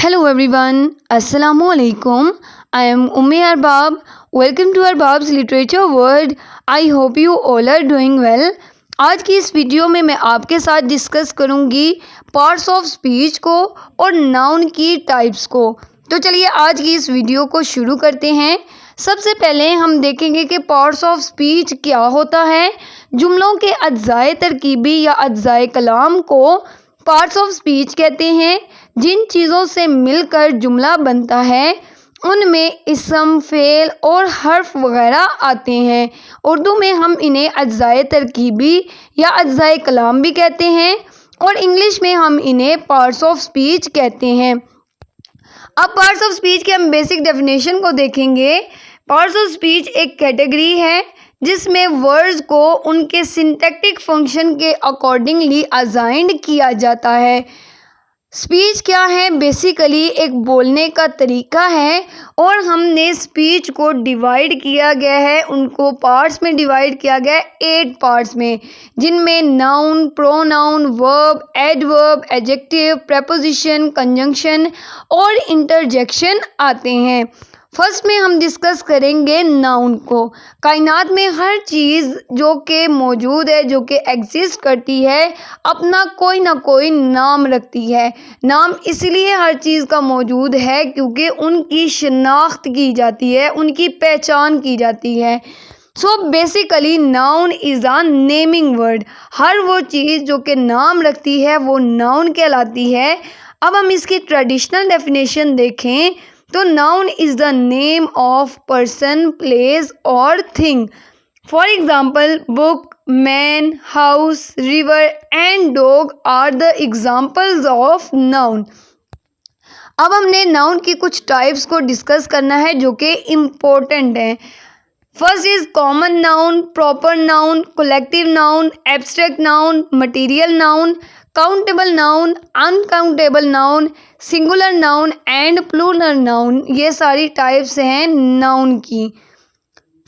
Hello everyone, Assalamu alaikum. I am Ummi Arbab. Welcome to Arbab's Literature World. I hope you all are doing well. आज की इस video में मैं आपके साथ डिस्कस करूंगी पार्ट्स ऑफ स्पीच को और नाउन की टाइप्स को। तो चलिए आज की इस वीडियो को शुरू करते हैं। सबसे पहले हम देखेंगे कि पार्ट्स ऑफ स्पीच क्या होता है। जुमलों के अज्जाए तरकीबी या अज्जाए कलाम को पार्ट्स ऑफ स्पीच कहते हैं। जिन चीज़ों से मिलकर जुमला बनता है उनमें इसम, फेल और हर्फ वगैरह आते हैं। उर्दू में हम इन्हें अज्जाए तरकीबी या अज्जाए कलाम भी कहते हैं और इंग्लिश में हम इन्हें पार्ट्स ऑफ स्पीच कहते हैं। अब पार्ट्स ऑफ स्पीच के हम बेसिक डेफिनेशन को देखेंगे। पार्ट्स ऑफ स्पीच एक कैटेगरी है जिसमें वर्ड्स को उनके सिंटैक्टिक फंक्शन के अकॉर्डिंगली असाइंड किया जाता है। स्पीच क्या है? बेसिकली एक बोलने का तरीका है और हमने स्पीच को डिवाइड किया गया है, उनको पार्ट्स में डिवाइड किया गया है 8 पार्ट्स में, जिनमें noun, pronoun, verb, adverb, adjective, preposition, conjunction और इंटरजेक्शन आते हैं। फर्स्ट में हम डिस्कस करेंगे नाउन को। कायनात में हर चीज़ जो कि मौजूद है, जो कि एग्जिस्ट करती है, अपना कोई ना कोई नाम रखती है। नाम इसलिए हर चीज़ का मौजूद है क्योंकि उनकी शनाख्त की जाती है, उनकी पहचान की जाती है। So basically noun is a naming word. हर वो चीज़ जो कि नाम रखती है वो नाउन कहलाती है। अब हम इसकी ट्रेडिशनल डेफिनेशन देखें तो noun is the name of person, place और thing. For example book, man, house, river and dog are the examples of noun. अब हमने नाउन की कुछ टाइप्स को डिस्कस करना है जो कि इम्पोर्टेंट हैं। First is common noun, proper noun, collective noun, abstract noun, material noun, countable noun, uncountable noun, singular noun and plural noun. ये सारी टाइप्स हैं नाउन की।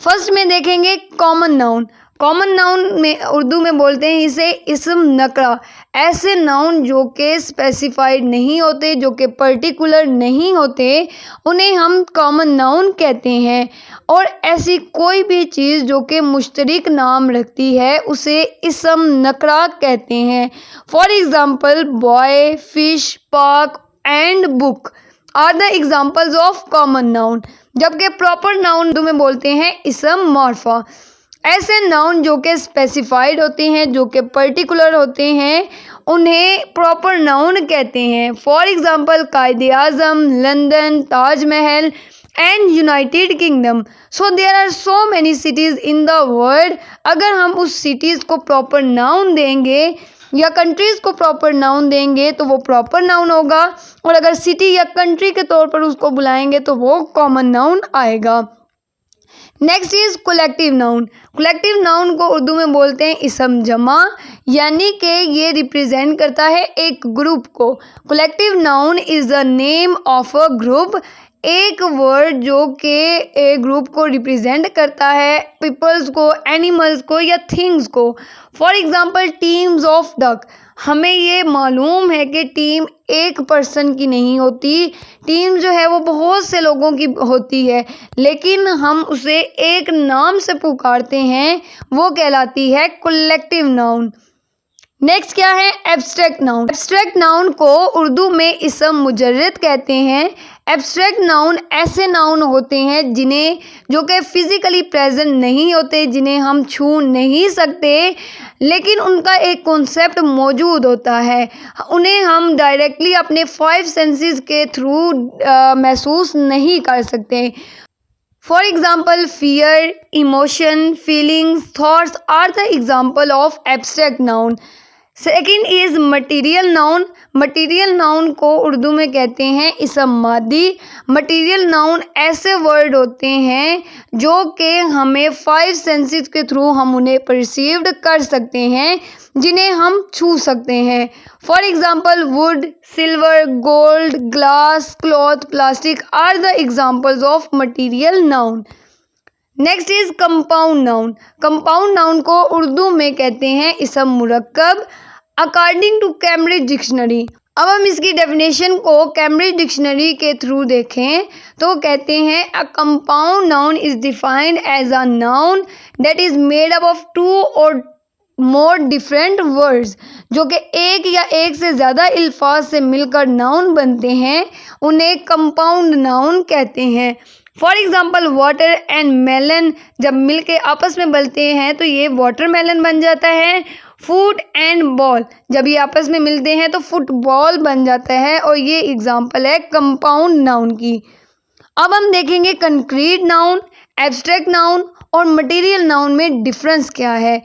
फर्स्ट में देखेंगे कॉमन नाउन। कॉमन नाउन में उर्दू में बोलते हैं इसे इस्म नकरा। ऐसे नाउन जो कि स्पेसिफाइड नहीं होते, जो कि पर्टिकुलर नहीं होते, उन्हें हम कॉमन नाउन कहते हैं। और ऐसी कोई भी चीज़ जो कि मुश्तरक नाम रखती है उसे इस्म नकरा कहते हैं। For example boy, fish, park and book are the examples of common noun. जबकि प्रॉपर नाउन उर्दू में बोलते हैं इस्म मॉर्फा। ऐसे नाउन जो कि स्पेसिफाइड होते हैं, जो कि पर्टिकुलर होते हैं, उन्हें प्रॉपर नाउन कहते हैं। For example Quaid-e-Azam, London, Taj Mahal and United Kingdom. So there are so many cities in the world. अगर हम उस सिटीज़ को प्रॉपर नाउन देंगे या कंट्रीज़ को प्रॉपर नाउन देंगे तो वो प्रॉपर नाउन होगा, और अगर सिटी या कंट्री के तौर पर उसको बुलाएंगे तो वो कॉमन नाउन आएगा। Next is collective noun. Collective noun को उर्दू में बोलते हैं इस्म जमा, यानी कि ये रिप्रेजेंट करता है एक ग्रुप को। Collective noun is the name of a group. एक वर्ड जो कि एक ग्रुप को रिप्रेजेंट करता है, पीपल्स को, एनिमल्स को या थिंग्स को। For example teams of duck. हमें ये मालूम है कि टीम एक पर्सन की नहीं होती, टीम जो है वो बहुत से लोगों की होती है, लेकिन हम उसे एक नाम से पुकारते हैं, वो कहलाती है कलेक्टिव नाउन। नेक्स्ट क्या है? Abstract noun. एब्स्ट्रैक्ट नाउन को उर्दू में इस्म मुजर्रद कहते हैं। एब्स्ट्रैक्ट नाउन ऐसे नाउन होते हैं जो कि फिज़िकली प्रेजेंट नहीं होते, जिन्हें हम छू नहीं सकते, लेकिन उनका एक कॉन्सेप्ट मौजूद होता है। उन्हें हम डायरेक्टली अपने 5 सेंसेस के थ्रू महसूस नहीं कर सकते। For example fear, emotion, feelings, thoughts are the example of abstract noun. Second is material noun. Material noun को उर्दू में कहते हैं इस्म मादी। मटीरियल नाउन ऐसे वर्ड होते हैं जो कि हमें 5 सेंसेस के थ्रू हम उन्हें परसीव्ड कर सकते हैं, जिन्हें हम छू सकते हैं। For example wood, silver, gold, glass, cloth, plastic are the examples of material noun. Next is compound noun. Compound noun को उर्दू में कहते हैं इस्म मुरक्कब। अकॉर्डिंग टू कैम्ब्रिज डिक्शनरी, अब हम इसकी डेफिनेशन को कैम्ब्रिज डिक्शनरी के थ्रू देखें तो कहते हैं a compound noun is defined as a noun that is made up of two or more different words, जो कि एक या एक से ज़्यादा अल्फाज से मिलकर नाउन बनते हैं, उन्हें कंपाउंड नाउन कहते हैं। For example water and melon जब मिलके आपस में बनते हैं तो ये वाटरमेलन बन जाता है। फुट एंड बॉल जब ये आपस में मिलते हैं तो फुटबॉल बन जाता है, और ये एग्जाम्पल है कंपाउंड नाउन की। अब हम देखेंगे कंक्रीट नाउन, एब्स्ट्रैक्ट नाउन और मटेरियल नाउन में डिफरेंस क्या है।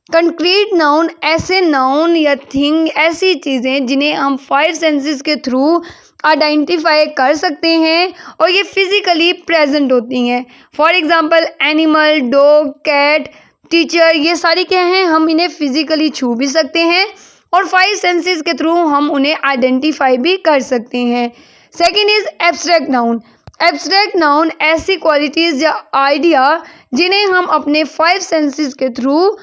कंक्रीट नाउन ऐसे नाउन या थिंग, ऐसी चीज़ें जिन्हें हम 5 सेंसेस के थ्रू आइडेंटिफाई कर सकते हैं और ये फिज़िकली प्रेजेंट होती हैं। For example animal, dog, cat, teacher, ये सारी क्या हैं, हम इन्हें फिज़िकली छू भी सकते हैं और 5 सेंसेस के थ्रू हम उन्हें आइडेंटिफाई भी कर सकते हैं। Second is abstract noun. Abstract noun ऐसी क्वालिटीज़ या आइडिया जिन्हें हम अपने 5 सेंसेस के थ्रू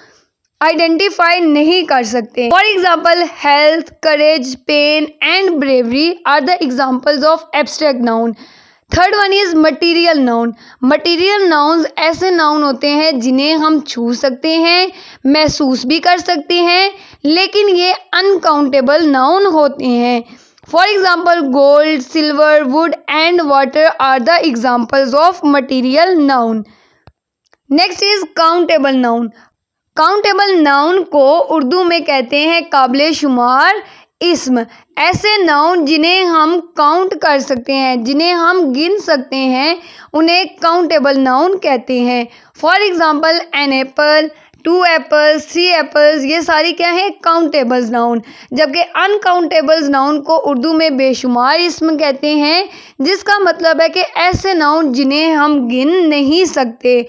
आइडेंटिफाई नहीं कर सकते। For example health, courage, pain and bravery are the examples of abstract noun. Third one is material noun. Material nouns ऐसे नाउन होते हैं जिन्हें हम छू सकते हैं, महसूस भी कर सकते हैं, लेकिन ये अनकाउंटेबल नाउन होते हैं। For example gold, silver, wood and water are the examples of material noun. Next is countable noun. Countable noun को उर्दू में कहते हैं काबिले शुमार इस्म। ऐसे नाउन जिन्हें हम काउंट कर सकते हैं, जिन्हें हम गिन सकते हैं, उन्हें काउंटेबल नाउन कहते हैं। For example an apple, 2 apples, 3 apples, ये सारी क्या है, काउंटेबल्स नाउन। जबकि अनकाउंटेबल्स नाउन को उर्दू में बेशुमार इस्म कहते हैं, जिसका मतलब है कि ऐसे नाउन जिन्हें हम गिन नहीं सकते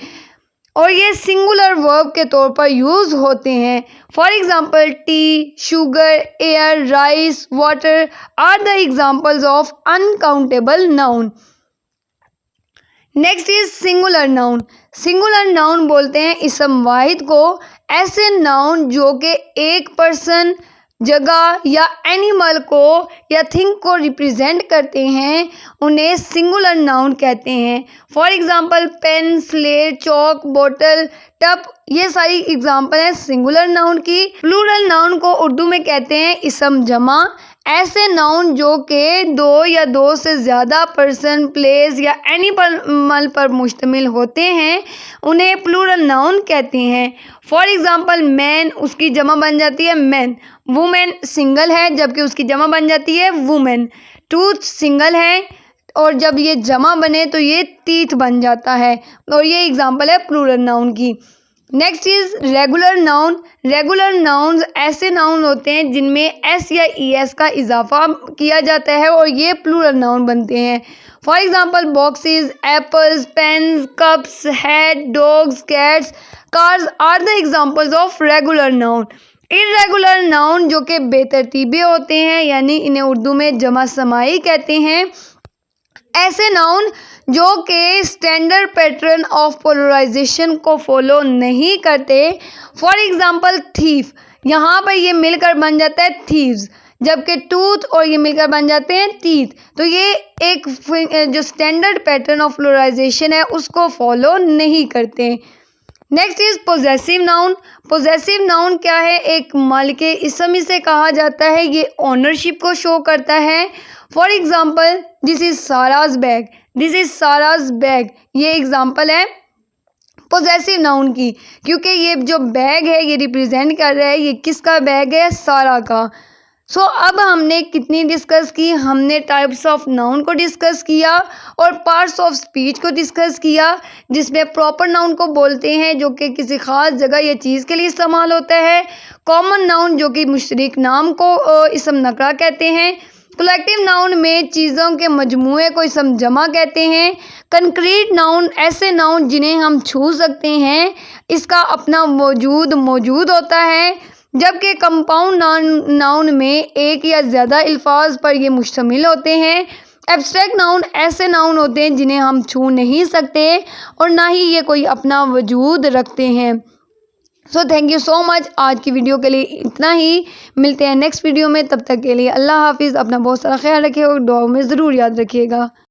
और ये सिंगुलर वर्ब के तौर पर यूज़ होते हैं। For example tea, sugar, air, rice, water are the examples of uncountable noun. Next is singular noun. Singular noun बोलते हैं इसम वाहिद को, ऐसे नाउन जो कि एक पर्सन, जगह या एनिमल को या थिंग को रिप्रेजेंट करते हैं, उन्हें सिंगुलर नाउन कहते हैं। फॉर एग्जांपल पेन, स्लेट, चौक, बोतल, टब, ये सारी एग्जांपल हैं सिंगुलर नाउन की। प्लूरल नाउन को उर्दू में कहते हैं इसम जमा। ऐसे नाउन जो कि 2 या 2 से ज़्यादा पर्सन, प्लेस या एनिमल पर मुश्तमिल होते हैं, उन्हें प्लूरल नाउन कहते हैं। फॉर एग्जांपल मैन, उसकी जमा बन जाती है मैन। वुमेन सिंगल है जबकि उसकी जमा बन जाती है वुमेन। टूथ सिंगल है और जब ये जमा बने तो ये टीथ बन जाता है, और ये एग्जांपल है प्लूरल नाउन की। Next is regular noun. Regular nouns ऐसे नाउन होते हैं जिनमें एस या ईएस का इजाफा किया जाता है और ये प्लूरल नाउन बनते हैं। For example boxes, apples, pens, cups, hat, dogs, cats, cars are the examples of regular noun. Irregular noun जो कि बेतरतीबे होते हैं, यानी इन्हें उर्दू में जमा समाई कहते हैं। ऐसे नाउन जो कि स्टैंडर्ड पैटर्न ऑफ पोलराइजेशन को फॉलो नहीं करते। फॉर एग्जांपल थीफ, यहाँ पर ये मिलकर बन जाता है थीव्स, जबकि टूथ और ये मिलकर बन जाते हैं टीथ। तो ये एक जो स्टैंडर्ड पैटर्न ऑफ पोलराइजेशन है उसको फॉलो नहीं करते। Next is possessive noun. Possessive noun क्या है, एक मालिक इसम इसे कहा जाता है, ये ओनरशिप को शो करता है। For example this is Sara's bag, this is Sara's bag, ये एग्जाम्पल है पोजेसिव नाउन की, क्योंकि ये जो बैग है ये रिप्रेजेंट कर रहा है ये किसका बैग है, सारा का। सो अब हमने कितनी डिस्कस की, हमने टाइप्स ऑफ नाउन को डिस्कस किया और पार्ट्स ऑफ स्पीच को डिस्कस किया, जिसमें प्रॉपर नाउन को बोलते हैं जो कि किसी ख़ास जगह या चीज़ के लिए इस्तेमाल होता है। कॉमन नाउन जो कि मुश्तरक नाम को इसम नकरा कहते हैं। कलेक्टिव नाउन में चीज़ों के मजमूए को इसम जमा कहते हैं। कंक्रीट नाउन ऐसे नाउन जिन्हें हम छू सकते हैं, इसका अपना वजूद मौजूद होता है, जबकि कंपाउंड नाउन में एक या ज़्यादा अल्फाज पर ये मुश्तमिल होते हैं। एब्स्ट्रैक्ट नाउन ऐसे नाउन होते हैं जिन्हें हम छू नहीं सकते और ना ही ये कोई अपना वजूद रखते हैं। So thank you so much. आज की वीडियो के लिए इतना ही, मिलते हैं नेक्स्ट वीडियो में। तब तक के लिए अल्लाह हाफिज़। अपना बहुत सारा ख्याल रखिएगा और दुआओं में ज़रूर याद रखिएगा।